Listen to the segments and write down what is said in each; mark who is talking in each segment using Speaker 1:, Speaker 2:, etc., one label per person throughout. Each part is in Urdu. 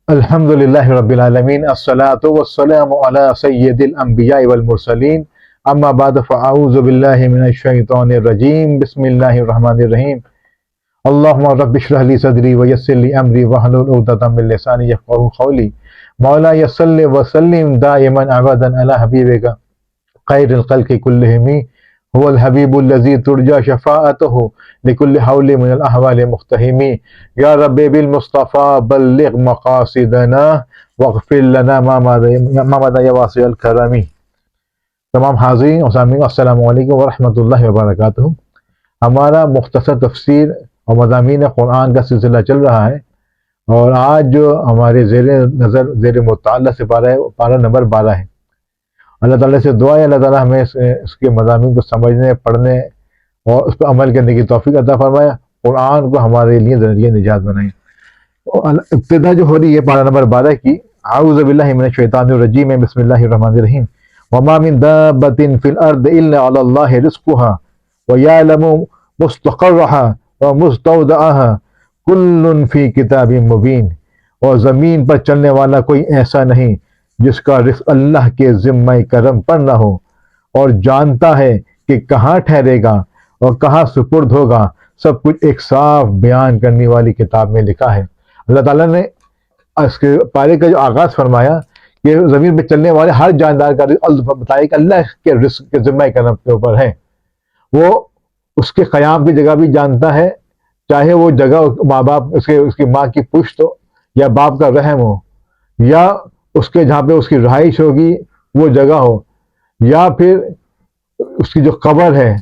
Speaker 1: الحمد للہ رب العالمین الصلاۃ والسلام علی سید الانبیاء والمرسلین اما بعد فاعوذ باللہ من الشیطان الرجیم بسم اللہ الرحمن الرحیم اللہم رب اشرح لی صدری ویسر لی امری واحلل عقدۃ من لسانی یفقہوا قولی مولاي صل وسلم دائما ابدا علی حبیبک خیر الخلق کلہم هو الحبیب الذی ترجى شفاعته لكل حول من الاحوال مقتحم یا رب بالمصطفى بلغ مقاصدنا واغفر لنا ما مضى یا واسع الکرم۔ تمام حاضرین اور سامعین السلام علیکم ورحمۃ اللہ وبرکاتہ۔ ہمارا مختصر تفسیر اور مضامین قرآن کا سلسلہ چل رہا ہے، اور آج جو ہمارے زیر مطالعہ سے پارہ نمبر 12 ہے۔ اللہ تعالیٰ سے دعا ہے اللہ تعالیٰ ہمیں اس کے مضامین کو سمجھنے، پڑھنے اور اس پر عمل کرنے کی توفیق عطا فرمائے، قرآن کو ہمارے لیے ذریعہ نجات بنائے۔ ابتدا جو ہو رہی ہے پارہ نمبر 12 کی، اعوذ باللہ من الشیطان الرجیم، بسم اللہ الرحمن الرحیم۔ وما من دابۃ فی الارض الا علی اللہ رزقها ویعلم مستقرها ومستودعها کل فی کتاب مبین۔ اور زمین پر چلنے والا کوئی ایسا نہیں جس کا رزق اللہ کے ذمہ کرم پر نہ ہو، اور جانتا ہے کہ کہاں ٹھہرے گا اور کہاں سپرد ہوگا، سب کچھ ایک صاف بیان کرنے والی کتاب میں لکھا ہے۔ اللہ تعالیٰ نے اس کے پارے کا جو آغاز فرمایا کہ زمین پہ چلنے والے ہر جاندار کا رزق بتایا کہ اللہ کے رزق کے ذمہ کرم کے اوپر ہے۔ وہ اس کے قیام کی جگہ بھی جانتا ہے، چاہے وہ جگہ ماں باپ اس کی ماں کی پشت ہو، یا باپ کا رحم ہو، یا اس کے جہاں پہ اس کی رہائش ہوگی وہ جگہ ہو، یا پھر اس کی جو قبر ہے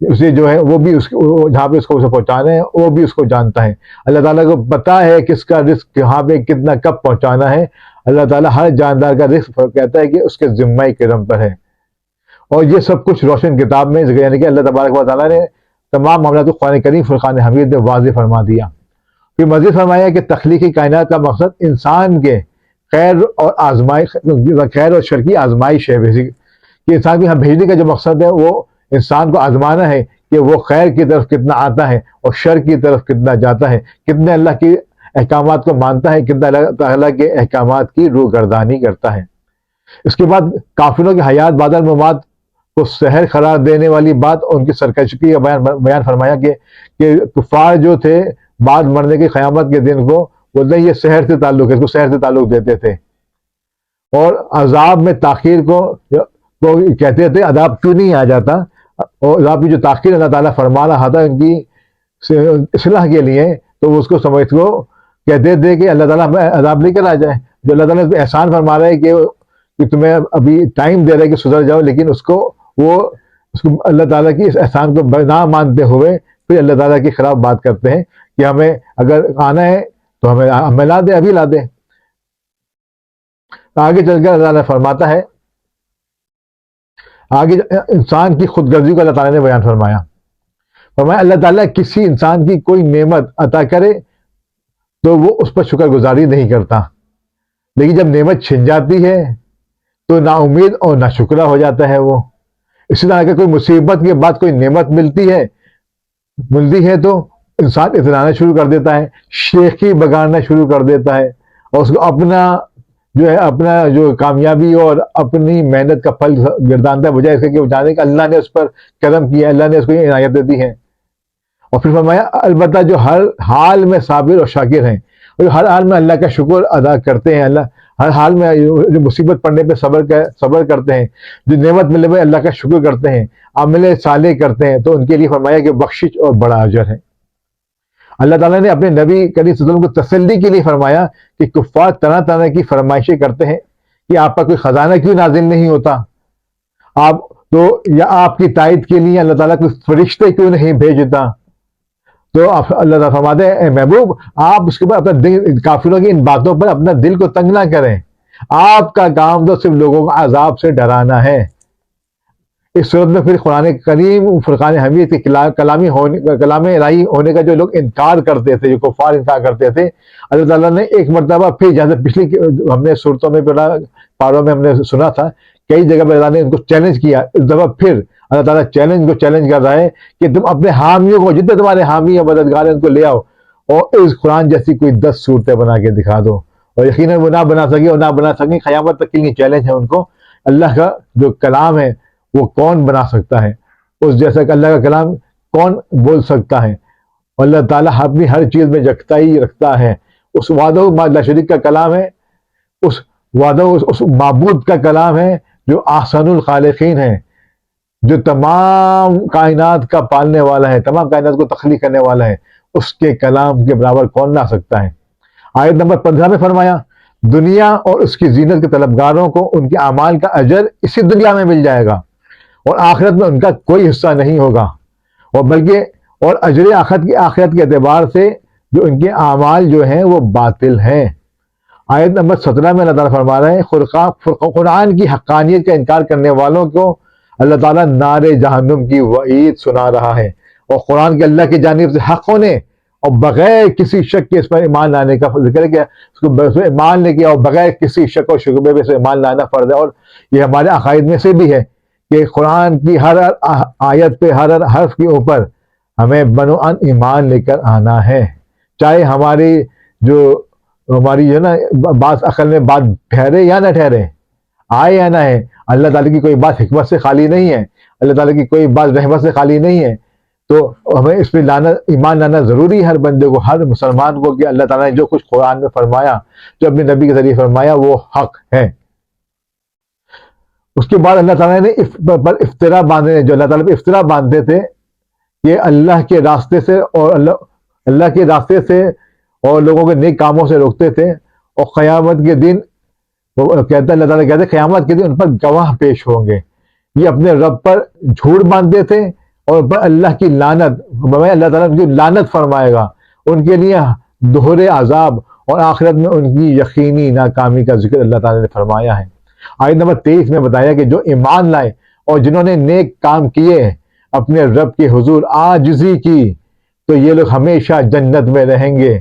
Speaker 1: اسے جو ہے وہ بھی جہاں پہ اس کو اسے پہنچانا ہے وہ بھی اس کو جانتا ہے۔ اللہ تعالیٰ کو پتہ ہے کس کا رزق کہاں پہ کتنا کب پہنچانا ہے۔ اللہ تعالیٰ ہر جاندار کا رزق کہتا ہے کہ اس کے ذمہ کرم پر ہے، اور یہ سب کچھ روشن کتاب میں، یعنی کہ اللہ تبارک و تعالیٰ نے تمام معاملات کو قرآن کریم فرقان حمید میں واضح فرما دیا۔ پھر مزید فرمایا کہ تخلیقی کائنات کا مقصد انسان کے خیر اور شر کی آزمائش ہے۔ کہ انسان کو یہاں بھیجنے کا جو مقصد ہے وہ انسان کو آزمانا ہے کہ وہ خیر کی طرف کتنا آتا ہے اور شر کی طرف کتنا جاتا ہے، کتنے اللہ کے احکامات کو مانتا ہے، کتنا اللہ تعالیٰ کے احکامات کی روگردانی کرتا ہے۔ اس کے بعد کافروں کی حیات بعد الممات کو سحر قرار دینے والی بات اور ان کی سرکشی کا بیان فرمایا کہ کفار جو تھے بعد مرنے کی قیامت کے دن کو بولتے ہیں یہ سحر سے تعلق ہے، اس کو سحر سے تعلق دیتے تھے، اور عذاب میں تاخیر کو کہتے تھے عذاب کیوں نہیں آ جاتا، اور عذاب کی جو تاخیر اللہ تعالیٰ فرما رہا تھا ان کی اصلاح کے لیے، تو وہ اس کو سمجھ کو کہتے تھے کہ اللہ تعالیٰ ہمیں عذاب لے کر آ جائے۔ جو اللہ تعالیٰ احسان فرما رہا ہے کہ تمہیں ابھی ٹائم دے رہا ہے کہ سدھر جاؤ، لیکن اس کو اللہ تعالیٰ کی اس احسان کو نہ مانتے ہوئے پھر اللہ تعالیٰ کے خلاف بات کرتے ہیں کہ ہمیں اگر آنا ہے تو ہمیں لا دے، ابھی لا دے۔ آگے چل کر اللہ تعالیٰ فرماتا ہے، آگے انسان کی خود غرضی کو اللہ تعالیٰ نے بیان فرمایا اللہ تعالیٰ کسی انسان کی کوئی نعمت عطا کرے تو وہ اس پر شکر گزاری نہیں کرتا، لیکن جب نعمت چھن جاتی ہے تو نا امید اور نا شکرہ ہو جاتا ہے وہ۔ اسی طرح اگر کوئی مصیبت کے بعد کوئی نعمت ملتی ہے تو انسان اترانا شروع کر دیتا ہے، شیخی بگاڑنا شروع کر دیتا ہے، اور اس کو اپنا جو کامیابی اور اپنی محنت کا پھل گردانتا ہے، بجائے اس کے کہ وہ جانے کہ اللہ نے اس پر کرم کیا، اللہ نے اس کو یہ عنایتیں دی ہیں۔ اور پھر فرمایا البتہ جو ہر حال میں صابر اور شاکر ہیں، اور جو ہر حال میں اللہ کا شکر ادا کرتے ہیں، اللہ ہر حال میں جو مصیبت پڑنے پہ صبر کرتے ہیں، جو نعمت ملنے پہ اللہ کا شکر کرتے ہیں، عمل صالح کرتے ہیں، تو ان کے لیے فرمایا کہ بخشش اور بڑا اجر ہے۔ اللہ تعالیٰ نے اپنے نبی کریم صلی اللہ علیہ وسلم کو تسلی کے لیے فرمایا کہ کفار طرح طرح کی فرمائشیں کرتے ہیں کہ آپ پر کوئی خزانہ کیوں نازل نہیں ہوتا، یا آپ کی تائید کے لیے اللہ تعالیٰ کوئی فرشتے کیوں نہیں بھیجتا۔ تو اللہ تعالیٰ فرماتے ہیں اے محبوب آپ اس کے بعد اپنا دل، کافروں کی ان باتوں پر اپنا دل کو تنگ نہ کریں، آپ کا کام تو صرف لوگوں کو عذاب سے ڈرانا ہے۔ اس صورت میں پھر قرآن کریم فرقان حمید کے کلام الہی ہونے کا جو لوگ انکار کرتے تھے، جو کفار انکار کرتے تھے، اللہ تعالیٰ نے ایک مرتبہ پھر جیسے پچھلی ہم نے صورتوں میں پاروں میں ہم نے سنا تھا، کئی جگہ پر اللہ نے ان کو چیلنج کیا، اس دفعہ پھر اللہ تعالیٰ چیلنج کر رہا ہے کہ تم اپنے حامیوں کو، جتنے تمہارے حامی یا مددگار ہیں ان کو لے آؤ، اور اس قرآن جیسی کوئی 10 صورتیں بنا کے دکھا دو، اور یقیناً وہ نہ بنا سکے اور نہ بنا سکیں، قیامت تک کے لیے چیلنج ہے ان کو۔ اللہ کا جو کلام ہے وہ کون بنا سکتا ہے؟ اس جیسا کہ اللہ کا کلام کون بول سکتا ہے؟ اللہ تعالیٰ اپنی ہر چیز میں یکتائی رکھتا ہے۔ اس وحدہ لا شریک کا کلام ہے، اس وحدہ اس معبود کا کلام ہے جو احسن الخالقین ہے، جو تمام کائنات کا پالنے والا ہے، تمام کائنات کو تخلیق کرنے والا ہے۔ اس کے کلام کے برابر کون لا سکتا ہے؟ آیت نمبر 15 میں فرمایا دنیا اور اس کی زینت کے طلبگاروں کو ان کے اعمال کا اجر اسی دنیا میں مل جائے گا اور آخرت میں ان کا کوئی حصہ نہیں ہوگا، اور بلکہ اور اجر آخرت کے اعتبار سے جو ان کے اعمال جو ہیں وہ باطل ہیں۔ آیت نمبر 17 میں اللہ تعالیٰ فرما رہے ہیں قرآن کی حقانیت کا انکار کرنے والوں کو اللہ تعالیٰ نار جہنم کی وعید سنا رہا ہے، اور قرآن کے اللہ کی جانب سے حق ہونے اور بغیر کسی شک کے اس پر ایمان لانے کا ذکر ہے کہ اس کو ایمان لے کے اور بغیر کسی شک و شبہے میں سے ایمان لانا فرض ہے۔ اور یہ ہمارے عقائد میں سے بھی ہے کہ قرآن کی ہر آیت پہ ہر حرف کے اوپر ہمیں بنوان ایمان لے کر آنا ہے، چاہے ہماری جو نا بات عقل میں بات ٹھہرے یا نہ ٹھہرے، آئے یا نہ ہے۔ اللہ تعالیٰ کی کوئی بات حکمت سے خالی نہیں ہے، اللہ تعالیٰ کی کوئی بات رحمت سے خالی نہیں ہے، تو ہمیں اس پہ ایمان لانا ضروری ہے ہر بندے کو، ہر مسلمان کو، کہ اللہ تعالیٰ نے جو کچھ قرآن میں فرمایا، جو اپنے نبی کے ذریعے فرمایا، وہ حق ہے۔ اس کے بعد اللہ تعالیٰ نے افطرا باندھے، جو اللہ تعالیٰ پہ افطرا باندھتے تھے کہ اللہ کے راستے سے اور اللہ کے راستے سے اور لوگوں کے نیک کاموں سے روکتے تھے، اور قیامت کے دن اللہ تعالیٰ کہتے ہیں قیامت کے دن ان پر گواہ پیش ہوں گے۔ یہ اپنے رب پر جھوٹ باندھتے تھے اور پر اللہ کی لعنت، اللہ تعالیٰ ان کی لعنت فرمائے گا، ان کے لیے دوہرے عذاب اور آخرت میں ان کی یقینی ناکامی کا ذکر اللہ تعالیٰ نے فرمایا ہے۔ آیت نمبر 23 میں بتایا کہ جو ایمان لائے اور جنہوں نے نیک کام کیے، اپنے رب کے حضور عاجزی کی، تو یہ لوگ ہمیشہ جنت میں رہیں گے۔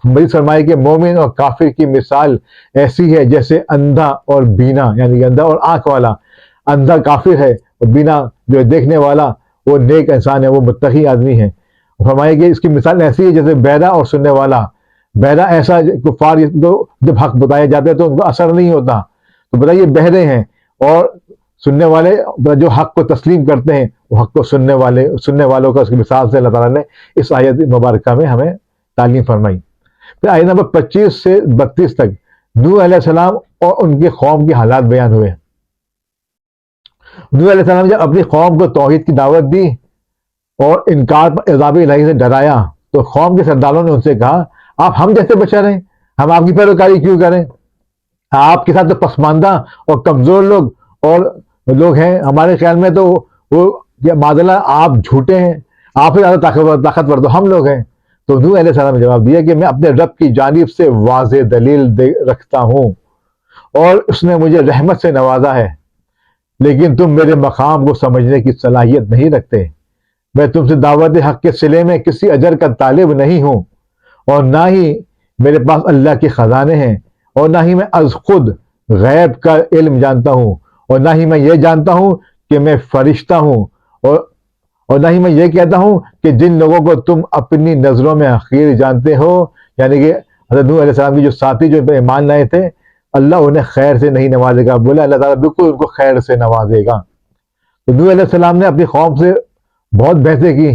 Speaker 1: مزید فرمائے کہ مومن اور کافر کی مثال ایسی ہے جیسے اندھا اور بینا، یعنی اندھا اور آنکھ والا، اندھا کافر ہے اور بینا جو دیکھنے والا وہ نیک انسان ہے، وہ متقی آدمی ہے۔ فرمائے کہ اس کی مثال ایسی ہے جیسے بہرا اور سننے والا۔ بہرا ایسا کفار جب حق بتایا جاتا ہے تو ان کو اثر نہیں ہوتا، تو بتائیے بہرے ہیں، اور سننے والے جو حق کو تسلیم کرتے ہیں وہ حق کو سننے والوں کا اس کی مثال سے اللہ تعالیٰ نے اس آیت مبارکہ میں ہمیں تعلیم فرمائی۔ پھر آیت نمبر 25 سے 32 تک نوح علیہ السلام اور ان کے قوم کے حالات بیان ہوئے۔ نوح علیہ السلام جب اپنی قوم کو توحید کی دعوت دی اور انکار پر عذاب الہی سے ڈرایا، تو قوم کے سرداروں نے ان سے کہا آپ ہم جیسے بشر ہیں، ہم آپ کی پیروکاری کیوں کریں؟ آپ کے ساتھ تو پسماندہ اور کمزور لوگ ہیں، ہمارے خیال میں تو وہ معذلہ آپ جھوٹے ہیں، آپ سے زیادہ طاقتور تو ہم لوگ ہیں۔ تو نوح علیہ السلام نے جواب دیا کہ میں اپنے رب کی جانب سے واضح دلیل رکھتا ہوں اور اس نے مجھے رحمت سے نوازا ہے، لیکن تم میرے مقام کو سمجھنے کی صلاحیت نہیں رکھتے۔ میں تم سے دعوت حق کے صلے میں کسی اجر کا طالب نہیں ہوں، اور نہ ہی میرے پاس اللہ کے خزانے ہیں، اور نہ ہی میں از خود غیب کا علم جانتا ہوں، اور نہ ہی میں یہ جانتا ہوں کہ میں فرشتہ ہوں، اور نہ ہی میں یہ کہتا ہوں کہ جن لوگوں کو تم اپنی نظروں میں حقیر جانتے ہو، یعنی کہ حضرت نوح علیہ السلام کی جو ساتھی جو ایمان لائے تھے، اللہ انہیں خیر سے نہیں نوازے گا۔ بولا اللہ تعالیٰ بالکل ان کو خیر سے نوازے گا۔ تو نوح علیہ السلام نے اپنی قوم سے بہت بحثیں کی،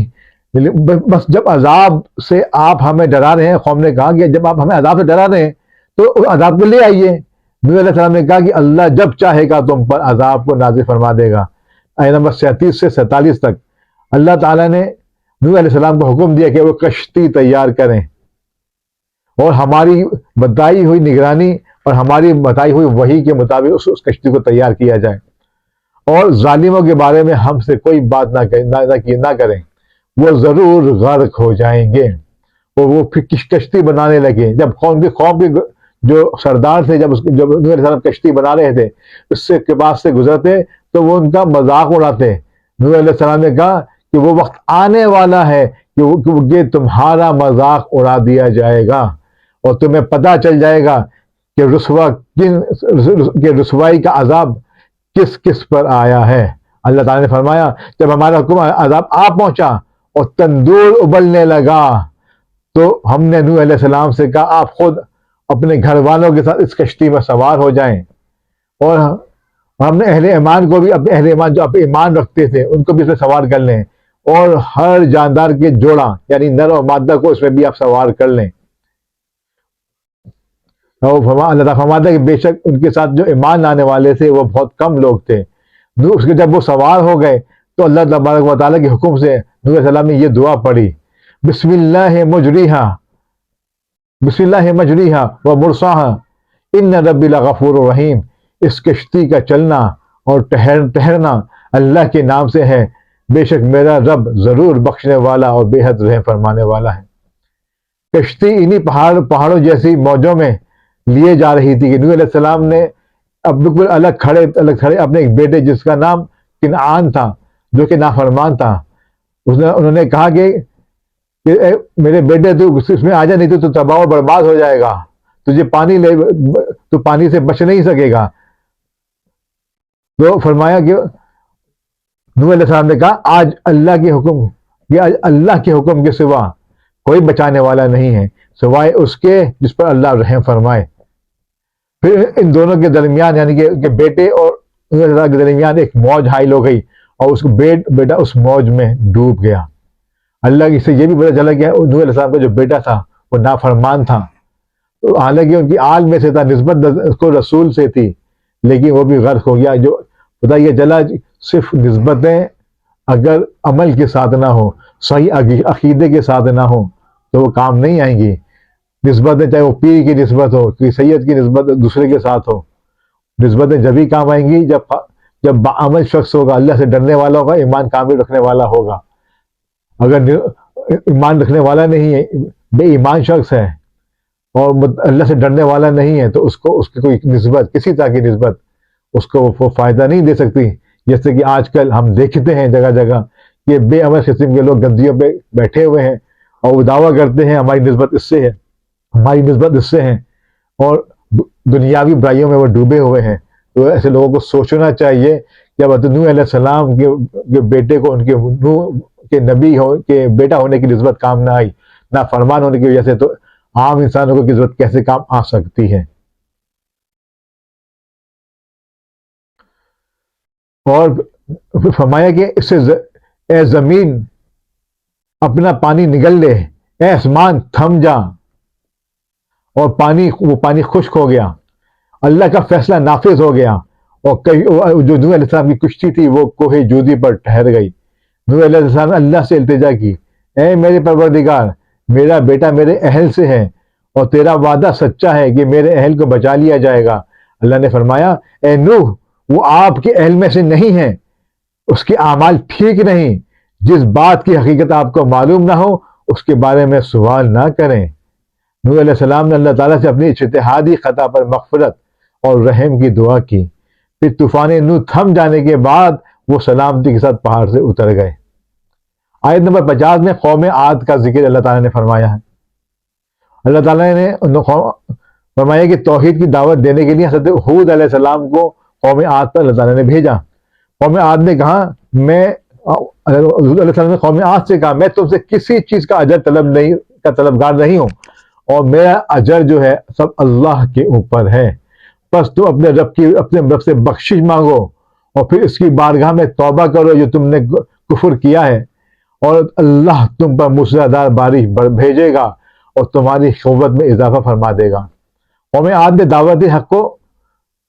Speaker 1: بس جب عذاب سے آپ ہمیں ڈرا رہے ہیں، قوم نے کہا کہ جب آپ ہمیں عذاب سے ڈرا رہے ہیں تو عذاب کو لے آئیے۔ نوح علیہ السلام نے کہا کہ اللہ جب چاہے گا تم پر عذاب کو نازل فرما دے گا۔ آیت نمبر 37 سے 47 تک اللہ تعالیٰ نے نوح علیہ السلام کو حکم دیا کہ وہ کشتی تیار کریں اور ہماری بتائی ہوئی نگرانی اور ہماری بتائی ہوئی وحی کے مطابق اس کشتی کو تیار کیا جائے، اور ظالموں کے بارے میں ہم سے کوئی بات نہ کریں، وہ ضرور غرق ہو جائیں گے۔ اور وہ پھر کشتی بنانے لگے۔ جب قوم کے جو سردار تھے، جب نوح علیہ السلام کشتی بنا رہے تھے، اس کے پاس سے گزرتے تو وہ ان کا مذاق اڑاتے۔ نوح علیہ السلام نے کہا کہ وہ وقت آنے والا ہے کہ تمہارا مذاق اڑا دیا جائے گا اور تمہیں پتہ چل جائے گا کہ رسوائی کا عذاب کس کس پر آیا ہے۔ اللہ تعالیٰ نے فرمایا جب ہمارا حکم عذاب آ پہنچا اور تندور ابلنے لگا، تو ہم نے نوح علیہ السلام سے کہا آپ خود اپنے گھر والوں کے ساتھ اس کشتی میں سوار ہو جائیں، اور ہم نے اہل ایمان کو بھی، اپنے اہل ایمان جو اپنے ایمان رکھتے تھے ان کو بھی اس میں سوار کر لیں، اور ہر جاندار کے جوڑا یعنی نر اور مادہ کو اس میں بھی آپ سوار کر لیں۔ اور اللہ تعالیٰ فرماتا ہے کہ بے شک ان کے ساتھ جو ایمان لانے والے تھے وہ بہت کم لوگ تھے۔ اس کے جب وہ سوار ہو گئے تو اللہ تبارک و تعالیٰ کے حکم سے نوح علیہ السلام نے یہ دعا پڑھی، بسم اللہ مجریہا، بسم اللہ مجریہا و مرساہا ان ربی لغفور رحیم۔ اس کشتی کا چلنا اور ٹہرنا اللہ کے نام سے ہے، بے شک میرا رب ضرور بخشنے والا اور بے حد رحم فرمانے والا ہے۔ کشتی انہی پہاڑوں جیسی موجوں میں لیے جا رہی تھی کہ نوح علیہ السلام نے اب بالکل الگ کھڑے اپنے ایک بیٹے جس کا نام کنعان تھا، جو کہ نافرمان تھا، انہوں نے کہا کہ اے میرے بیٹے تو اس میں آ جا، نہیں تو تباہ و برباد ہو جائے گا، تجھے تو پانی سے بچ نہیں سکے گا۔ تو فرمایا کہ نوح علیہ السلام نے کہا آج اللہ کے حکم کے سوا کوئی بچانے والا نہیں ہے سوائے اس کے جس پر اللہ رحم فرمائے۔ پھر ان دونوں کے درمیان یعنی کہ بیٹے اور نوح علیہ السلام کے درمیان ایک موج حائل ہو گئی، اور اس کو بیٹا اس موج میں ڈوب گیا۔ اللہ کی سے یہ بھی پتہ چلا کہ نوح علیہ السلام کا جو بیٹا تھا وہ نافرمان تھا، حالانکہ ان کی آل میں سے تھا، نسبت اس کو رسول سے تھی، لیکن وہ بھی غرق ہو گیا۔ جو پتہ یہ چلا صرف نسبتیں اگر عمل کے ساتھ نہ ہو، صحیح عقیدے کے ساتھ نہ ہو تو وہ کام نہیں آئیں گی۔ نسبتیں چاہے وہ پیر کی نسبت ہو، کہ سید کی نسبت دوسرے کے ساتھ ہو، نسبتیں جبھی کام آئیں گی جب بعمل شخص ہوگا، اللہ سے ڈرنے والا ہوگا، ایمان کامل رکھنے والا ہوگا۔ اگر ایمان رکھنے والا نہیں ہے، بے ایمان شخص ہے اور اللہ سے ڈرنے والا نہیں ہے، تو اس کی کوئی نسبت، کسی طرح کی نسبت اس کو وہ فائدہ نہیں دے سکتی۔ جیسے کہ آج کل ہم دیکھتے ہیں جگہ جگہ کہ بے عمل قسم کے لوگ گدیوں پہ بیٹھے ہوئے ہیں اور وہ دعویٰ کرتے ہیں ہماری نسبت اس سے ہے، ہماری نسبت اس سے ہے، اور دنیاوی برائیوں میں وہ ڈوبے ہوئے ہیں۔ تو ایسے لوگوں کو سوچنا چاہیے کہ اب نوح علیہ السلام کے بیٹے کو ان کے نوح کے نبی کے بیٹا ہونے کی نسبت کام نہ آئی، نہ فرمان ہونے کی وجہ سے، تو عام انسانوں کو نسبت کیسے کام آ سکتی ہے۔ اور فرمایا کہ اس سے اے زمین اپنا پانی نگل لے، اے آسمان تھم جا، اور وہ پانی خشک ہو گیا، اللہ کا فیصلہ نافذ ہو گیا، اور جو نوح علیہ السلام کی کشتی تھی وہ کوہ جودی پر ٹھہر گئی۔ نوح علیہ السلام نے اللہ سے التجا کی، اے میرے پروردگار، میرا بیٹا میرے اہل سے ہے اور تیرا وعدہ سچا ہے کہ میرے اہل کو بچا لیا جائے گا۔ اللہ نے فرمایا اے نوح، وہ آپ کے اہل میں سے نہیں ہے، اس کے اعمال ٹھیک نہیں، جس بات کی حقیقت آپ کو معلوم نہ ہو اس کے بارے میں سوال نہ کریں۔ نوح علیہ السلام نے اللہ تعالیٰ سے اپنی اجتہادی خطا پر مغفرت اور رحم کی دعا کی۔ پھر طوفان نوح تھم جانے کے بعد وہ سلامتی کے ساتھ پہاڑ سے اتر گئے۔ آیت نمبر 50 میں قوم عاد کا ذکر اللہ تعالیٰ نے فرمایا ہے۔ اللہ تعالیٰ نے فرمایا کہ توحید کی دعوت دینے کے لیے حضرت ہود علیہ السلام کو قوم عاد پر اللہ تعالیٰ نے بھیجا۔ قوم عاد نے کہا حضور علیہ السلام نے قوم عاد سے کہا میں تم سے کسی چیز کا اجر طلبگار نہیں ہوں، اور میرا اجر جو ہے سب اللہ کے اوپر ہے، بس تم اپنے رب سے بخشش مانگو اور پھر اس کی بارگاہ میں توبہ کرو جو تم نے کفر کیا ہے، اور اللہ تم پر موسلادھار بارش بھیجے گا اور تمہاری قوت میں اضافہ فرما دے گا۔ قوم عاد نے دعوت حق کو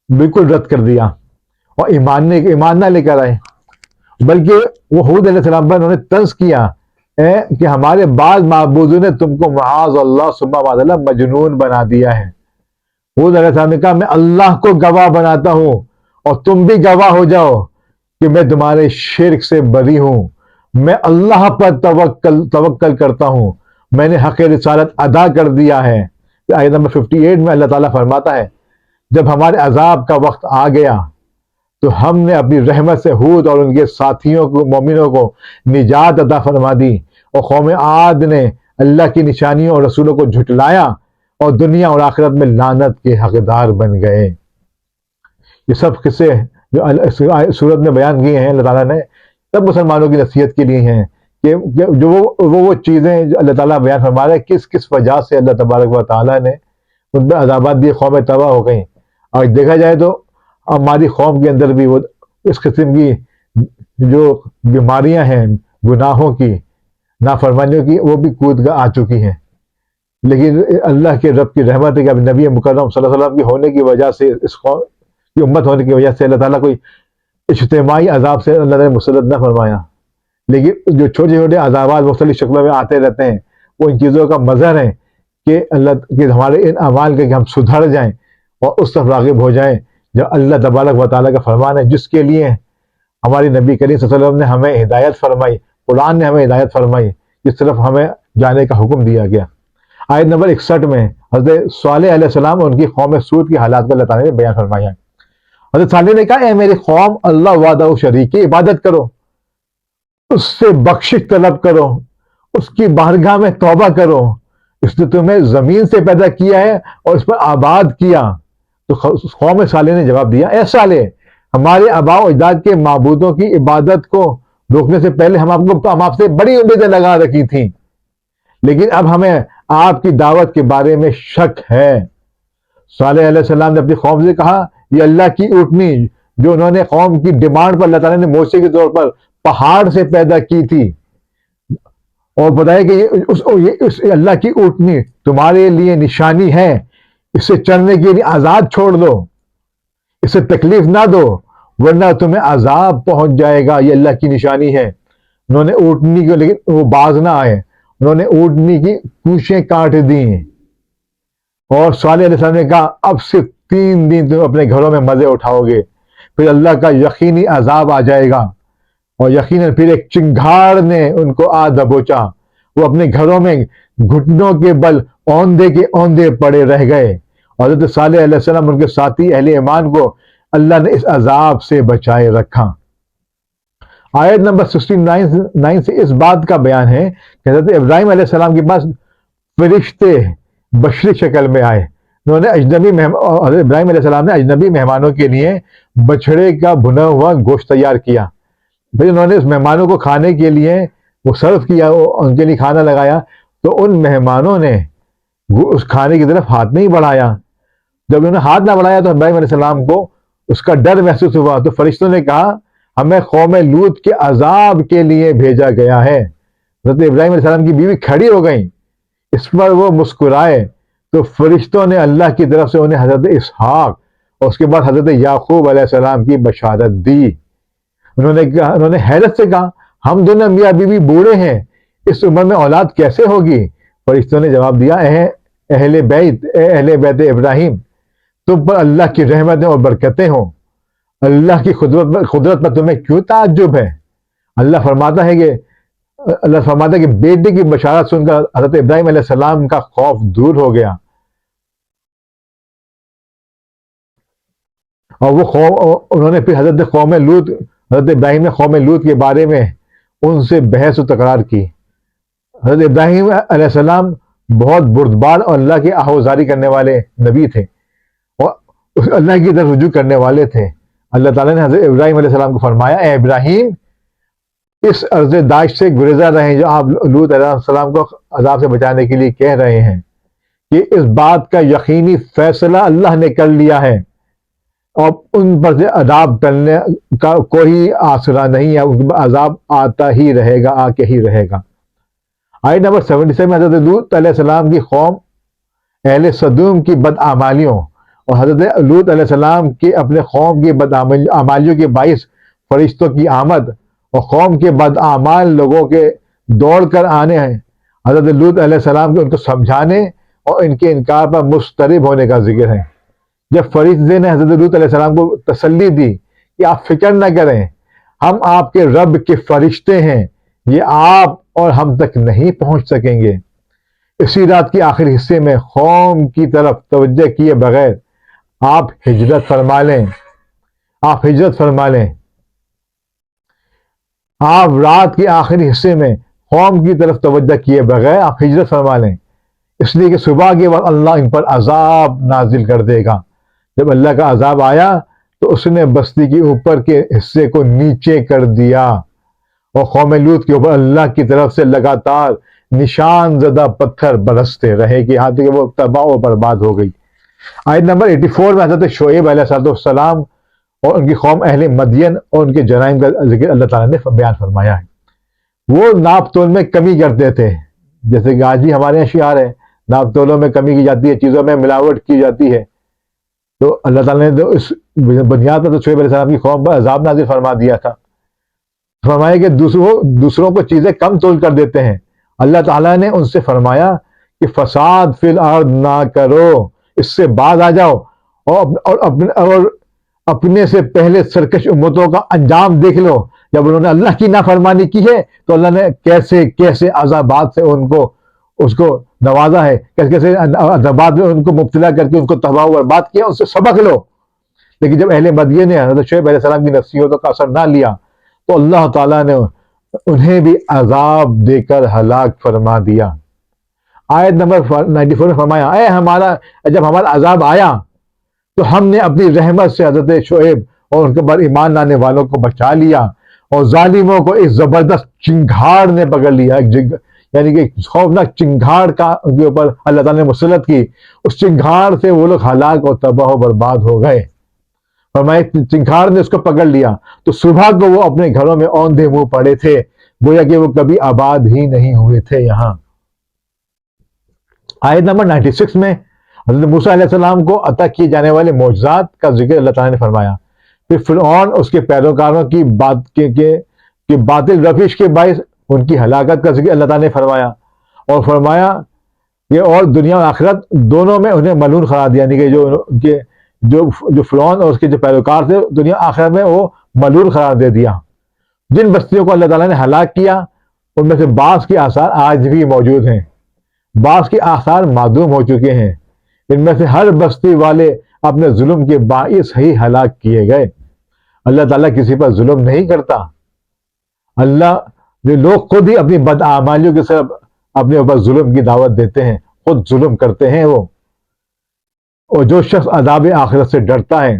Speaker 1: بالکل رد کر دیا اور ایمان نہ لے کر آئے، بلکہ وہ ہود علیہ السلام پر انہوں نے طنز کیا کہ ہمارے بعض معبودوں نے تم کو معاذ اللہ ثم معاذ اللہ مجنون بنا دیا ہے۔ ہود علیہ السلام نے کہا میں اللہ کو گواہ بناتا ہوں اور تم بھی گواہ ہو جاؤ کہ میں تمہارے شرک سے بری ہوں، میں اللہ پر توکل کرتا ہوں، میں نے حق رسالت ادا کر دیا ہے۔ آیت نمبر 58 میں اللہ تعالیٰ فرماتا ہے جب ہمارے عذاب کا وقت آ گیا تو ہم نے اپنی رحمت سے ہود اور ان کے ساتھیوں کو، مومنوں کو نجات عطا فرما دی، اور قوم عاد نے اللہ کی نشانیوں اور رسولوں کو جھٹلایا اور دنیا اور آخرت میں لعنت کے حقدار بن گئے۔ یہ سب قصے جو سورت میں بیان کیے ہیں اللہ تعالیٰ نے سب مسلمانوں کی نصیحت کے لیے ہیں کہ جو وہ چیزیں جو اللہ تعالیٰ بیان فرما رہے ہیں کس وجہ سے اللہ تبارک و تعالیٰ نے ان پہ عذابات دیے، قومیں تباہ ہو گئیں. اور دیکھا جائے تو ہماری قوم کے اندر بھی وہ اس قسم کی جو بیماریاں ہیں گناہوں کی، نافرمانیوں کی، وہ بھی کود کر آ چکی ہیں. لیکن اللہ کے رب کی رحمت ہے کہ اب نبی مکرم صلی اللہ علیہ وسلم کی ہونے کی وجہ سے، اس قوم کی امت ہونے کی وجہ سے اللہ تعالیٰ کوئی اجتماعی عذاب سے اللہ نے مسلط نہ فرمایا. لیکن جو چھوٹے چھوٹے عذابات مختلف شکلوں میں آتے رہتے ہیں، وہ ان چیزوں کا مظہر ہے کہ اللہ کہ ہمارے ان اعمال کے کہ ہم سدھر جائیں اور اس طرف راغب ہو جائیں جو اللہ تبارک و تعالیٰ کا فرمان ہے، جس کے لیے ہماری نبی کریم صلی اللہ علیہ وسلم نے ہمیں ہدایت فرمائی، قرآن نے ہمیں ہدایت فرمائی، جس طرف ہمیں جانے کا حکم دیا گیا. آیت نمبر 61 میں حضرت صالح علیہ السلام اور ان کی قوم سود کی حالات کو اللہ تعالیٰ نے بیان فرمایا. حضرت صالح نے کہا، اے میری قوم، اللہ وحدہ شریک کی عبادت کرو، اس سے بخشش طلب کرو، اس کی بارگاہ میں توبہ کرو. اس نے تمہیں زمین سے پیدا کیا ہے اور اس پر آباد کیا. تو قوم صالح نے جواب دیا، اے صالح، ہمارے آباء و اجداد کے معبودوں کی عبادت کو روکنے سے پہلے ہم آپ سے بڑی امیدیں لگا رکھی تھیں، لیکن اب ہمیں آپ کی دعوت کے بارے میں شک ہے. صالح علیہ السلام نے اپنی قوم سے کہا، یہ اللہ کی اونٹنی جو انہوں نے قوم کی ڈیمانڈ پر اللہ تعالیٰ نے موسیقی کے طور پر پہاڑ سے پیدا کی تھی، اور بتایا کہ اس اللہ کی اونٹنی تمہارے لیے نشانی ہے، اسے چڑھنے کے لیے آزاد چھوڑ دو، اسے تکلیف نہ دو ورنہ تمہیں عذاب پہنچ جائے گا. یہ اللہ کی نشانی ہے. انہوں نے اونٹنی کو، لیکن وہ باز نہ آئے، انہوں نے اونٹنی کی پوچھیں کاٹ دیں. اور صالح علیہ السلام نے کہا، اب صرف 3 دن تم اپنے گھروں میں مزے اٹھاؤ گے، پھر اللہ کا یقینی عذاب آ جائے گا. اور یقیناً پھر ایک چنگھاڑ نے ان کو آ دبوچا، وہ اپنے گھروں میں گھٹنوں کے بل اوندے کے اوندے پڑے رہ گئے. اور حضرت صالح علیہ السلام ان کے ساتھی اہل ایمان کو اللہ نے اس عذاب سے بچائے رکھا. آیت نمبر 69 سے اس بات کا بیان ہے کہ حضرت ابراہیم علیہ السلام کے پاس فرشتے بشری شکل میں آئے. انہوں نے حضرت ابراہیم علیہ السلام نے اجنبی مہمانوں کے لیے بچھڑے کا بھنا ہوا گوشت تیار کیا. پھر انہوں نے اس مہمانوں کو کھانے کے لیے وہ سرو کیا، ان کے لیے کھانا لگایا، تو ان مہمانوں نے اس کھانے کی طرف ہاتھ نہیں بڑھایا. جب انہوں نے ہاتھ نہ بڑھایا تو ابراہیم علیہ السلام کو اس کا ڈر محسوس ہوا. تو فرشتوں نے کہا، ہمیں قوم لوط کے عذاب کے لیے بھیجا گیا ہے. حضرت ابراہیم علیہ السلام کی بیوی کھڑی ہو گئیں، اس پر وہ مسکرائے. تو فرشتوں نے اللہ کی طرف سے انہیں حضرت اسحاق اور اس کے بعد حضرت یعقوب علیہ السلام کی بشارت دی. انہوں نے حیرت سے کہا، ہم دونوں میاں بیوی بوڑھے ہیں، اس عمر میں اولاد کیسے ہوگی؟ فرشتوں نے جواب دیا، اے اہل بیت ابراہیم، تم پر اللہ کی رحمتیں اور برکتیں ہوں. اللہ کی قدرت پر تمہیں کیوں تعجب ہے؟ اللہ فرماتا ہے کہ بیٹے کی بشارت سن کر حضرت ابراہیم علیہ السلام کا خوف دور ہو گیا، اور انہوں نے پھر حضرت ابراہیم نے قوم لوط کے بارے میں ان سے بحث و تکرار کی. حضرت ابراہیم علیہ السلام بہت بردبار اور اللہ کے آہوازاری کرنے والے نبی تھے، اور اللہ کی طرف رجوع کرنے والے تھے. اللہ تعالیٰ نے حضرت ابراہیم علیہ السلام کو فرمایا، اے ابراہیم، اس عرض داشت سے گریزاں رہیں جو آپ لوط علیہ السلام کو عذاب سے بچانے کے لیے کہہ رہے ہیں، کہ اس بات کا یقینی فیصلہ اللہ نے کر لیا ہے، اور ان پر سے عذاب ٹلنے کا کوئی آسرا نہیں ہے، ان پر عذاب آتا ہی رہے گا، آ کے ہی رہے گا. آیت نمبر 77 میں حضرت لوط علیہ السلام کی قوم اہل صدوم کی بدعمالیوں اور حضرت لوط علیہ السلام کی اپنے قوم کی بدعمالیوں کے باعث فرشتوں کی آمد اور قوم کے بدعمال لوگوں کے دوڑ کر آنے ہیں حضرت لوط علیہ السلام کے ان کو سمجھانے اور ان کے انکار پر مضطرب ہونے کا ذکر ہے. جب فرشتے نے حضرت لوط علیہ السلام کو تسلی دی کہ آپ فکر نہ کریں، ہم آپ کے رب کے فرشتے ہیں، یہ آپ اور ہم تک نہیں پہنچ سکیں گے. اسی رات کے آخری حصے میں قوم کی طرف توجہ کیے بغیر آپ ہجرت فرما لیں. آپ رات کے آخری حصے میں قوم کی طرف توجہ کیے بغیر آپ ہجرت فرما لیں، اس لیے کہ صبح کے وقت اللہ ان پر عذاب نازل کر دے گا. جب اللہ کا عذاب آیا تو اس نے بستی کے اوپر کے حصے کو نیچے کر دیا، اور قوم لوط کے اوپر اللہ کی طرف سے لگاتار نشان زدہ پتھر برستے رہے کہ یہاں تک وہ تباہ و برباد ہو گئی. آیت نمبر 84 میں حضرت شعیب علیہ السلام اور ان کی قوم اہل مدین اور ان کے جرائم کا ذکر اللہ تعالیٰ نے بیان فرمایا ہے. وہ ناپ تول میں کمی کرتے تھے، جیسے کہ آج بھی ہمارے یہاں شعار ہے ناپ تولوں میں کمی کی جاتی ہے، چیزوں میں ملاوٹ کی جاتی ہے. تو اللہ تعالیٰ نے تو اس بنیاد پر تو شعیب علیہ السلام کی قوم پر عذاب نازل فرما دیا تھا. فرمایا کہ دوسروں کو چیزیں کم تول کر دیتے ہیں. اللہ تعالیٰ نے ان سے فرمایا کہ فساد فی الارض نہ کرو، اس سے باز آ جاؤ اور اپنے سے پہلے سرکش امتوں کا انجام دیکھ لو. جب انہوں نے اللہ کی نافرمانی کی ہے تو اللہ نے کیسے کیسے عذابات سے اس کو نوازا ہے، کیسے کیسے عذابات میں ان کو مبتلا کر کے ان کو تباہ و برباد کیا. ان سے سبق لو. لیکن جب اہل مدینہ نے حضرت شعیب علیہ السلام کی نصیحتوں کا اثر نہ لیا تو اللہ تعالیٰ نے انہیں بھی عذاب دے کر ہلاک فرما دیا. آیت نمبر 94 میں فرمایا جب ہمارا عذاب آیا تو ہم نے اپنی رحمت سے حضرت شعیب اور ان کے بعد ایمان لانے والوں کو بچا لیا، اور ظالموں کو ایک زبردست چنگھاڑ نے پکڑ لیا. یعنی کہ خوفناک چنگھاڑ کا ان کے اوپر اللہ تعالیٰ نے مسلط کی. اس چنگھاڑ سے وہ لوگ ہلاک اور تباہ و برباد ہو گئے. فرمایا چنگھاڑ نے اس کو پکڑ لیا تو صبح کو وہ اپنے گھروں میں اوندھے منہ پڑے تھے، گویا کہ وہ کبھی آباد ہی نہیں ہوئے تھے. یہاں آیت نمبر 96 میں حضرت موسیٰ علیہ السلام کو عطا کیے جانے والے معجزات کا ذکر اللہ تعالیٰ نے فرمایا. پھر فرعون اس کے پیروکاروں کی باطل روش کے باعث ان کی ہلاکت کا ذکر اللہ تعالیٰ نے فرمایا، اور فرمایا کہ اور دنیا و آخرت دونوں میں انہیں ملعون قرار دیا. یعنی کہ جو فرعون اور اس کے جو پیروکار تھے دنیا آخرت میں وہ ملعون قرار دے دیا. جن بستیوں کو اللہ تعالیٰ نے ہلاک کیا ان میں سے بعض کے آثار آج بھی موجود ہیں، بعض کے آثار معدوم ہو چکے ہیں. ان میں سے ہر بستی والے اپنے ظلم کے باعث ہی ہلاک کیے گئے. اللہ تعالیٰ کسی پر ظلم نہیں کرتا. اللہ جو لوگ خود ہی اپنی بدعمالیوں کے سبب اپنے اوپر ظلم کی دعوت دیتے ہیں، خود ظلم کرتے ہیں وہ. اور جو شخص عذاب آخرت سے ڈرتا ہے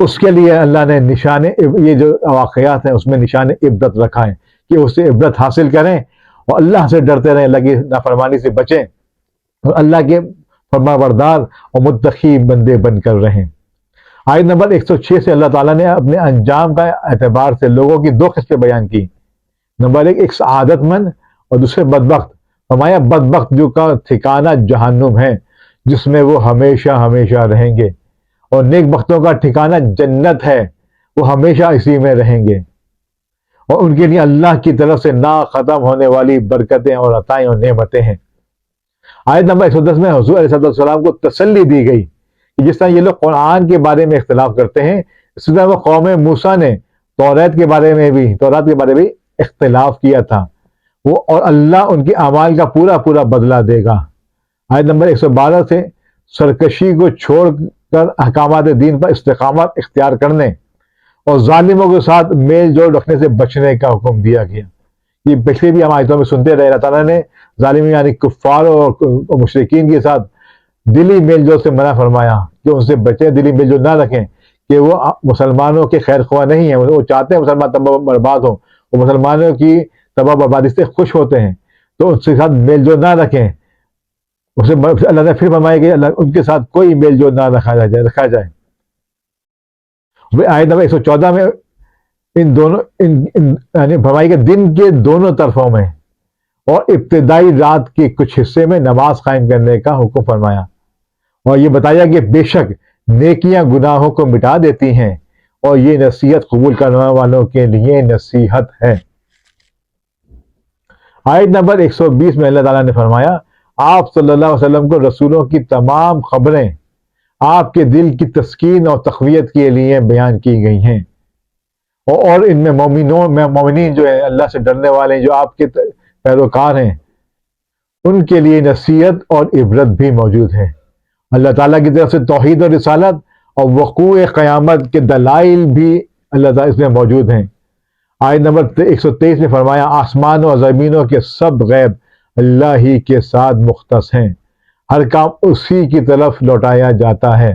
Speaker 1: اس کے لیے اللہ نے یہ جو واقعات ہیں اس میں نشان عبرت رکھا ہے کہ اس سے عبرت حاصل کریں اور اللہ سے ڈرتے رہیں، اللہ کی نافرمانی سے بچیں اور اللہ کے فرما بردار اور متقی بندے بن کر رہیں. آیت نمبر 106 سے اللہ تعالیٰ نے اپنے انجام کا اعتبار سے لوگوں کی دو قسمیں بیان کی. نمبر ایک سعادت مند اور دوسرے بدبخت. فرمایا بدبخت جو کا ٹھکانہ جہنم ہے جس میں وہ ہمیشہ ہمیشہ رہیں گے، اور نیک بختوں کا ٹھکانہ جنت ہے، وہ ہمیشہ اسی میں رہیں گے، اور ان کے لیے اللہ کی طرف سے نا ختم ہونے والی برکتیں اور عطائیں اور نعمتیں ہیں. آیت نمبر 110 میں حضور علیہ السلام کو تسلی دی گئی کہ جس طرح یہ لوگ قرآن کے بارے میں اختلاف کرتے ہیں، اس طرح وہ قوم موسیٰ نے تورات کے بارے میں بھی اختلاف کیا تھا، وہ اور اللہ ان کے اعمال کا پورا پورا بدلہ دے گا. آیت نمبر 112 سے سرکشی کو چھوڑ کر احکامات دین پر استقامت اختیار کرنے اور ظالموں کے ساتھ میل جول رکھنے سے بچنے کا حکم دیا گیا. یہ پچھلے بھی ہم آیتوں میں سنتے رہے. اللہ تعالیٰ نے ظالم یعنی کفار اور مشرکین کے ساتھ دلی میل جول سے منع فرمایا کہ ان سے بچیں، دلی میل جول نہ رکھیں، کہ وہ مسلمانوں کے خیر خواہ نہیں ہیں. وہ چاہتے ہیں مسلمان تباہ برباد ہوں، وہ مسلمانوں کی تباہ بربادی سے خوش ہوتے ہیں، تو ان کے ساتھ میل جول نہ رکھیں. اسے اللہ نے پھر فرمایا کہ ان کے ساتھ کوئی میل جول نہ رکھا جائے. آیت نمبر 114 میں ان دونوں یعنی فرمایا کہ دن کے دونوں طرفوں میں اور ابتدائی رات کے کچھ حصے میں نماز قائم کرنے کا حکم فرمایا، اور یہ بتایا کہ بے شک نیکیاں گناہوں کو مٹا دیتی ہیں اور یہ نصیحت قبول کرنے والوں کے لیے نصیحت ہے. آیت نمبر 120 میں اللہ تعالیٰ نے فرمایا آپ صلی اللہ علیہ وسلم کو رسولوں کی تمام خبریں آپ کے دل کی تسکین اور تقویت کے لیے بیان کی گئی ہیں، اور ان میں مومنین جو ہیں اللہ سے ڈرنے والے جو آپ کے پیروکار ہیں ان کے لیے نصیحت اور عبرت بھی موجود ہے. اللہ تعالیٰ کی طرف سے توحید اور رسالت اور وقوع قیامت کے دلائل بھی اللہ تعالیٰ اس میں موجود ہیں. آیت نمبر 123 میں فرمایا آسمانوں اور زمینوں کے سب غیب اللہ ہی کے ساتھ مختص ہیں، ہر کام اسی کی طرف لوٹایا جاتا ہے،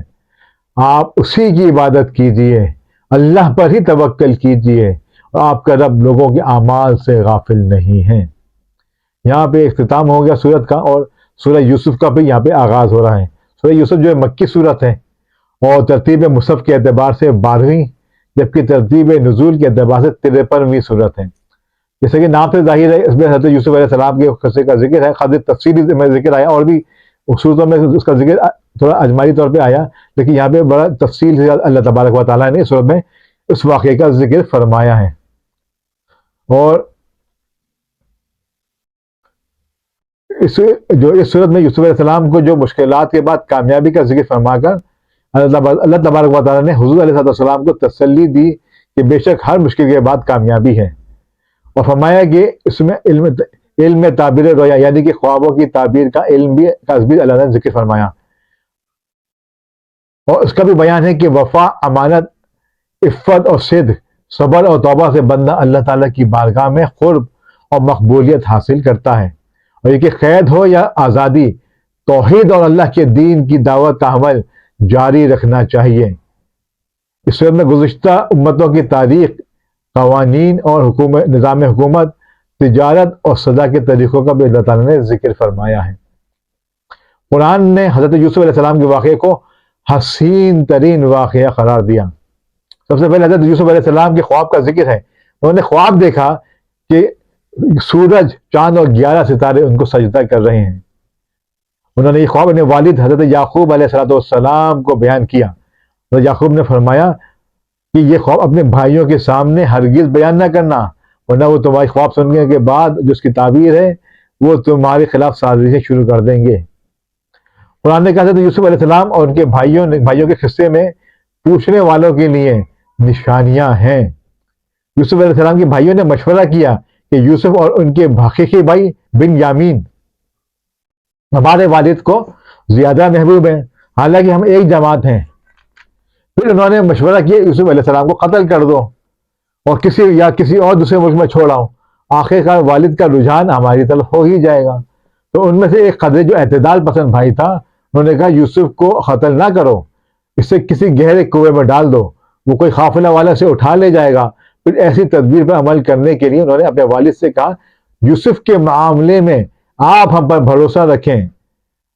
Speaker 1: آپ اسی کی عبادت کیجیے، اللہ پر ہی توکل کیجیے، اور آپ کا رب لوگوں کے اعمال سے غافل نہیں ہے. یہاں پہ اختتام ہو گیا سورت کا، اور سورہ یوسف کا بھی یہاں پہ آغاز ہو رہا ہے. سورہ یوسف جو ہے مکی صورت ہے اور ترتیب مصحف کے اعتبار سے 12ویں، جبکہ ترتیب نزول کے اعتبار سے 53ویں صورت ہے۔ جیسے کہ نام سے ظاہر ہے اس میں حضرت یوسف علیہ السلام کے قصے کا ذکر ہے، خاص تفصیلی میں ذکر آیا، اور بھی صورتوں میں اس کا ذکر تھوڑا اجمالی طور پہ آیا، لیکن یہاں پہ بڑا تفصیل سے اللہ تبارک و تعالیٰ نے اس صورت میں اس واقعے کا ذکر فرمایا ہے۔ اور اس صورت میں یوسف علیہ السلام کو جو مشکلات کے بعد کامیابی کا ذکر فرما کر اللہ تبارک و تعالیٰ نے حضور علیہ السلام کو تسلی دی کہ بے شک ہر مشکل کے بعد کامیابی ہے، اور فرمایا کہ اس میں علم تعبیر رویا یعنی کہ خوابوں کی تعبیر کا علم بھی اللہ نے ذکر فرمایا، اور اس کا بھی بیان ہے کہ وفا، امانت، عفت اور صدق، صبر اور توبہ سے بندہ اللہ تعالیٰ کی بارگاہ میں قرب اور مقبولیت حاصل کرتا ہے، اور یہ کہ قید ہو یا آزادی، توحید اور اللہ کے دین کی دعوت کا عمل جاری رکھنا چاہیے۔ اس صورت میں گزشتہ امتوں کی تاریخ، قوانین اور نظام حکومت، تجارت اور سزا کے طریقوں کا بھی اللہ تعالیٰ نے ذکر فرمایا ہے۔ قرآن نے حضرت یوسف علیہ السلام کے واقعے کو حسین ترین واقعہ قرار دیا۔ سب سے پہلے حضرت یوسف علیہ السلام کے خواب کا ذکر ہے۔ انہوں نے خواب دیکھا کہ سورج، چاند اور 11 ستارے ان کو سجدہ کر رہے ہیں۔ انہوں نے یہ خواب اپنے والد حضرت یعقوب علیہ السلام کو بیان کیا۔ حضرت یعقوب نے فرمایا کہ یہ خواب اپنے بھائیوں کے سامنے ہرگز بیان نہ کرنا، ورنہ وہ تمہاری خواب سننے کے بعد جو اس کی تعبیر ہے وہ تمہارے خلاف سازشیں شروع کر دیں گے۔ قرآن نے کہا حضرت یوسف علیہ السلام اور ان کے بھائیوں کے قصے میں پوچھنے والوں کے لیے نشانیاں ہیں۔ یوسف علیہ السلام کے بھائیوں نے مشورہ کیا کہ یوسف اور ان کے حقیقی بھائی بن یامین ہمارے والد کو زیادہ محبوب ہیں، حالانکہ ہم ایک جماعت ہیں۔ پھر انہوں نے مشورہ کیا یوسف علیہ السلام کو قتل کر دو اور کسی اور دوسرے ملک میں چھوڑاؤ، آخرکار والد کا رجحان ہماری طرف ہو ہی جائے گا۔ تو ان میں سے ایک قدرے جو اعتدال پسند بھائی تھا، انہوں نے کہا یوسف کو قتل نہ کرو، اسے کسی گہرے کنویں میں ڈال دو، وہ کوئی قافلہ والا سے اٹھا لے جائے گا۔ پھر ایسی تدبیر پر عمل کرنے کے لیے انہوں نے اپنے والد سے کہا یوسف کے معاملے میں آپ ہم پر بھروسہ رکھیں،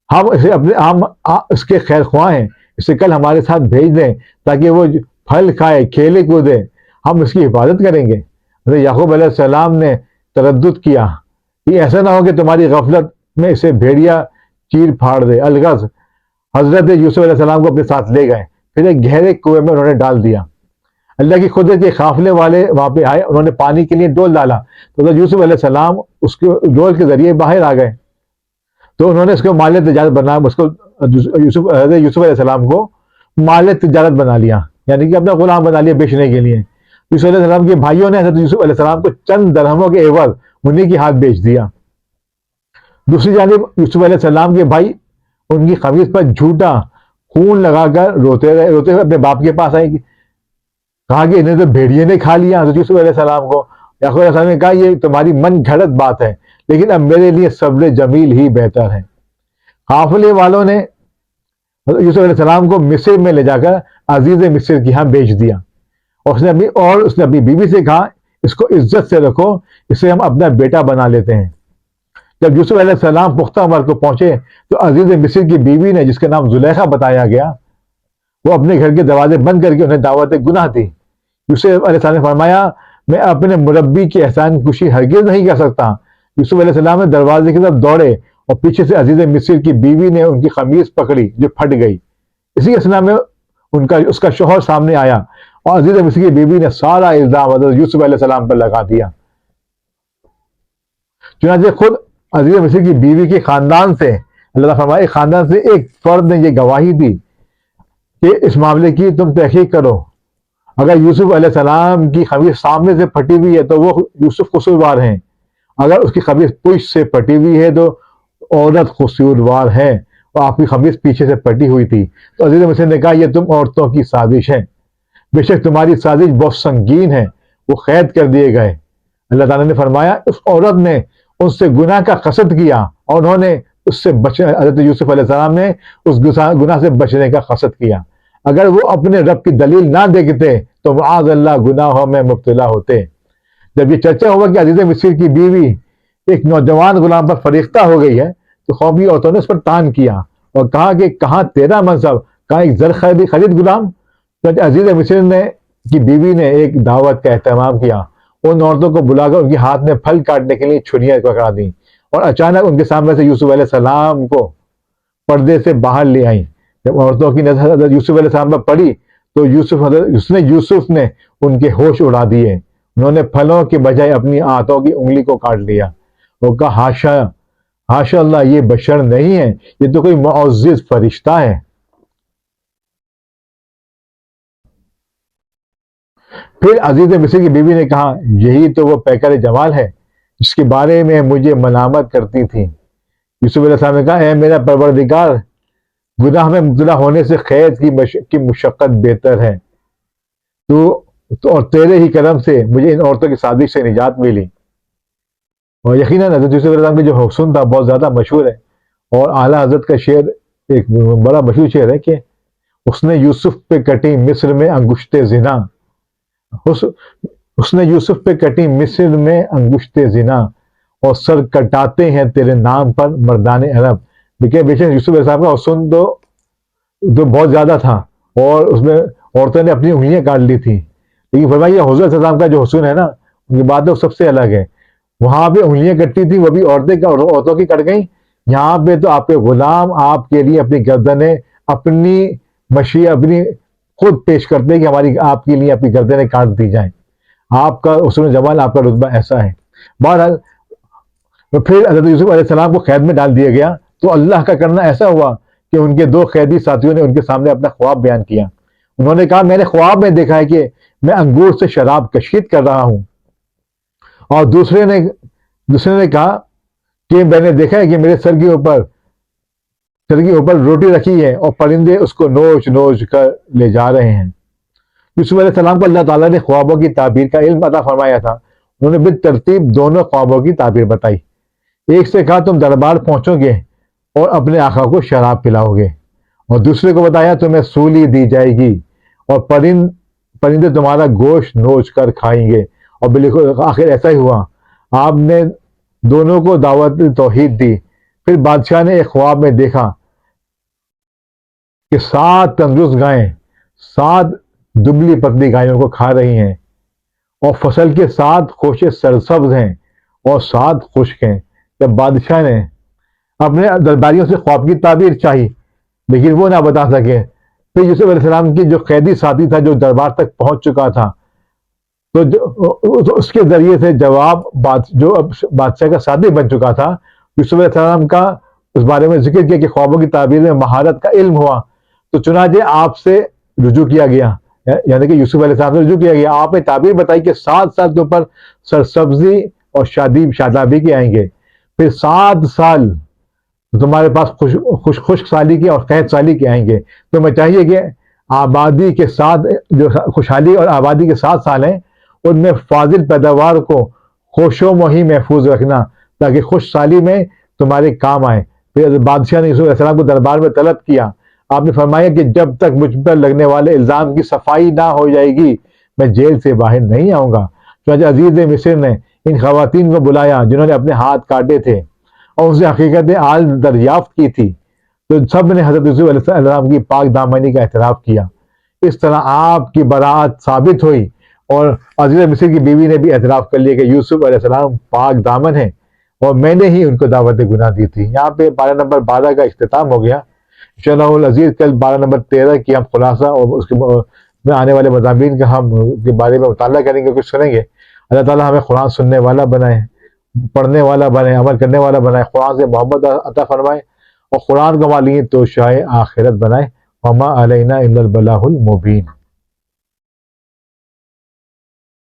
Speaker 1: ہم اس کے خیر خواہ ہیں، اسے کل ہمارے ساتھ بھیج دیں تاکہ وہ پھل کھائے، کھیلے کودے، ہم اس کی حفاظت کریں گے۔ حضرت یعقوب علیہ السلام نے تردد کیا کہ ایسا نہ ہو کہ تمہاری غفلت میں اسے بھیڑیا چیر پھاڑ دے۔ الغرض حضرت یوسف علیہ السلام کو اپنے ساتھ لے گئے، پھر ایک گہرے کنویں میں انہوں نے ڈال دیا۔ اللہ کی قدرت کے قافلے والے وہاں پہ آئے، انہوں نے پانی کے لیے ڈول ڈالا تو حضرت یوسف علیہ السلام اس کے ڈول کے ذریعے باہر آ گئے، تو انہوں نے اس کو مال تجارت بنا، حضرت یوسف علیہ السلام کو مال تجارت بنا لیا، یعنی کہ اپنا غلام بنا لیا بیچنے کے لیے۔ یوسف علیہ السلام کے بھائیوں نے حضرت یوسف علیہ السلام کو چند درہموں کے عوض انہیں کی ہاتھ بیچ دیا۔ دوسری جانب یوسف علیہ السلام کے بھائی ان کی قمیص پر جھوٹا خون لگا کر روتے ہوئے اپنے باپ کے پاس آئے، کہا کہ انہیں تو بھیڑیے نے کھا لیا۔ حضرت یوسف علیہ السلام کو یعقوب علیہ السلام نے کہا یہ تمہاری من گھڑت بات ہے، لیکن اب میرے لیے صبر جمیل ہی بہتر ہے۔ قافلے والوں نے یوسف علیہ السلام کو مصر میں لے جا کر عزیز مصر کی ہاں بیچ دیا، اور اس نے اپنی بیوی سے کہا اس کو عزت سے رکھو، اسے ہم اپنا بیٹا بنا لیتے ہیں۔ جب یوسف علیہ السلام پختہ عمر کو پہنچے تو عزیز مصر کی بیوی نے، جس کا نام زلیخا بتایا گیا، وہ اپنے گھر کے دروازے بند کر کے انہیں دعوت گناہ دی۔ یوسف علیہ السلام نے فرمایا میں اپنے مربی کی احسان کشی ہرگز نہیں کر سکتا۔ یوسف علیہ السلام نے دروازے کی طرف دوڑے اور پیچھے سے عزیز مصر کی بیوی نے ان کی قمیص پکڑی جو پھٹ گئی۔ اسی اثنا میں اس کا شوہر سامنے آیا اور عزیز مصر کی بیوی نے سارا الزام حضرت یوسف علیہ السلام پر لگا دیا۔ چنانچہ خود عزیز مصر کی بیوی کے خاندان سے، اللہ تعالیٰ فرمائے خاندان سے ایک فرد نے یہ گواہی دی کہ اس معاملے کی تم تحقیق کرو، اگر یوسف علیہ السلام کی قمیص سامنے سے پھٹی ہوئی ہے تو وہ یوسف قصوروار ہیں، اگر اس کی قمیص پشت سے پھٹی ہوئی ہے تو عورت قصوروار ہے، اور آپ کی قمیص پیچھے سے پھٹی ہوئی تھی۔ تو عزیز مصر نے کہا یہ تم عورتوں کی سازش ہے، بے شک تمہاری سازش بہت سنگین ہے، وہ قید کر دیے گئے۔ اللہ تعالیٰ نے فرمایا اس عورت نے ان سے گناہ کا قصد کیا اور انہوں نے اس سے حضرت یوسف علیہ السلام نے اس گناہ سے بچنے کا قصد کیا۔ اگر وہ اپنے رب کی دلیل نہ دیکھتے تو معاذ اللہ گناہوں میں مبتلا ہوتے۔ جب یہ چرچا ہوا کہ عزیز مصر کی بیوی ایک نوجوان غلام پر فریختہ ہو گئی ہے تو قومی عورتوں نے اس پر تان کیا اور کہا کہ کہاں تیرا منصب، کہا ایک زر خرید غلام۔ تو عزیز مصر نے کی بیوی نے ایک دعوت کا اہتمام کیا، ان عورتوں کو بلا کر ان کے ہاتھ میں پھل کاٹنے کے لیے چھریاں پکڑا دیں، اور اچانک ان کے سامنے سے یوسف علیہ السلام کو پردے سے باہر لے آئیں۔ جب عورتوں کی نظر حضرت یوسف علیہ السلام پر پڑی تو یوسف نے ان کے ہوش اڑا دیے۔ انہوں نے پھلوں کے بجائے اپنی ہاتھوں کی انگلی کو کاٹ لیا اور کہا ہاشا ہاشا اللہ، یہ بشر نہیں ہے، یہ تو کوئی معزز فرشتہ ہے۔ پھر عزیز مصر کی بیوی نے کہا یہی تو وہ پیکر جمال ہے جس کے بارے میں مجھے ملامت کرتی تھی۔ یوسف علیہ السلام نے کہا اے میرا پروردگار، گناہ میں مبتلا ہونے سے خیر کی مشقت بہتر ہے، اور تیرے ہی کرم سے مجھے ان عورتوں کی سازش سے نجات ملی۔ اور یقیناً حضرت یوسف علیہ السلام کی جو حسن تھا بہت زیادہ مشہور ہے، اور اعلیٰ حضرت کا شعر ایک بڑا مشہور شعر ہے کہ اس نے یوسف پہ کٹی مصر میں انگشت زنا، اس نے یوسف پہ کٹی مصر میں انگشت زنا، اور سر کٹاتے ہیں تیرے نام پر مردان عرب۔ دیکھیں بے شک یوسف علیہ السلام کا حسن تو بہت زیادہ تھا، اور اس میں عورتوں نے اپنی انگلیاں کاٹ لی تھی، لیکن فرمائیے حضور صلی اللہ علیہ وسلم کا جو حسن ہے نا، ان کی بات تو سب سے الگ ہے۔ وہاں پہ انگلیاں کٹتی تھی، وہ بھی عورتوں کی کٹ گئیں، یہاں پہ تو آپ کے غلام آپ کے لیے اپنی گردنیں اپنی اپنی خود پیش کرتے کہ ہماری آپ کے لیے اپنی گردنیں کاٹ دی جائیں۔ آپ کا حسن جمال، آپ کا رتبہ ایسا ہے۔ بہرحال پھر حضرت یوسف علیہ السلام کو قید میں ڈال دیا گیا، تو اللہ کا کرنا ایسا ہوا کہ ان کے دو قیدی ساتھیوں نے ان کے سامنے اپنا خواب بیان کیا۔ انہوں نے کہا میں نے خواب میں دیکھا ہے کہ میں انگور سے شراب کشید کر رہا ہوں، اور دوسرے نے کہا کہ میں نے دیکھا ہے کہ میرے سر کے اوپر روٹی رکھی ہے اور پرندے اس کو نوچ نوچ کر لے جا رہے ہیں۔ یوسف علیہ السلام کو اللہ تعالیٰ نے خوابوں کی تعبیر کا علم عطا فرمایا تھا۔ انہوں نے بالترتیب دونوں خوابوں کی تعبیر بتائی۔ ایک سے کہا تم دربار پہنچو گے اور اپنے آقا کو شراب پلاؤ گے، اور دوسرے کو بتایا تمہیں سولی دی جائے گی اور پرندے تمہارا گوشت نوچ کر کھائیں گے، اور بالکل آخر ایسا ہی ہوا۔ آپ نے دونوں کو دعوت توحید دی۔ پھر بادشاہ نے ایک خواب میں دیکھا کہ 7 تندرست گائیں 7 دبلی پتلی گایوں کو کھا رہی ہیں، اور فصل کے 7 خوشے سرسبز ہیں اور 7 خشک ہیں۔ جب بادشاہ نے اپنے درباریوں سے خواب کی تعبیر چاہی لیکن وہ نہ بتا سکے، پھر یوسف علیہ السلام کی جو قیدی ساتھی تھا جو دربار تک پہنچ چکا تھا، تو اس کے ذریعے سے جواب جو بادشاہ کا ساتھی بن چکا تھا، یوسف علیہ السلام کا اس بارے میں ذکر کیا کہ خوابوں کی تعبیر میں مہارت کا علم ہوا، تو چنانچہ آپ سے رجوع کیا گیا، یعنی کہ یوسف علیہ السلام سے رجوع کیا گیا۔ آپ نے تعبیر بتائی کہ 7 سال کے اوپر سرسبزی اور شادابی کے آئیں گے، پھر 7 سال تمہارے پاس خشک سالی کے اور قحط سالی کے آئیں گے۔ تو میں چاہیے کہ آبادی کے ساتھ جو خوشحالی اور آبادی کے 7 سال ہیں ان میں فاضل پیداوار کو خوش و مہی محفوظ رکھنا تاکہ خوش سالی میں تمہارے کام آئے۔ پھر بادشاہ نے یوسف علیہ السلام کو دربار میں طلب کیا۔ آپ نے فرمایا کہ جب تک مجھ پر لگنے والے الزام کی صفائی نہ ہو جائے گی میں جیل سے باہر نہیں آؤں گا۔ چنانچہ عزیز مصر نے ان خواتین کو بلایا جنہوں نے اپنے ہاتھ کاٹے تھے اور ان سے حقیقت حال دریافت کی تھی، تو سب نے حضرت یوسف علیہ السلام کی پاک دامنی کا اعتراف کیا۔ اس طرح آپ کی براءت ثابت ہوئی، اور عزیز مصر کی بیوی نے بھی اعتراف کر لیا کہ یوسف علیہ السلام پاک دامن ہیں اور میں نے ہی ان کو دعوت گناہ دی تھی۔ یہاں پہ پارہ نمبر 12 کا اختتام ہو گیا۔ انشاءاللہ العزیز کل پارہ نمبر 13 کی ہم خلاصہ اور اس کے میں آنے والے مضامین کا ہم کے بارے میں مطالعہ کریں گے، کچھ سنیں گے۔ اللہ تعالیٰ ہمیں قرآن سننے والا بنائے، پڑھنے والا بنائے، عمل کرنے والا بنائے، قرآن سے محبت عطا فرمائے، اور قرآن کو ہمارے لیے توشہ آخرت بنائے۔ وما علینا الا البلاغ المبین۔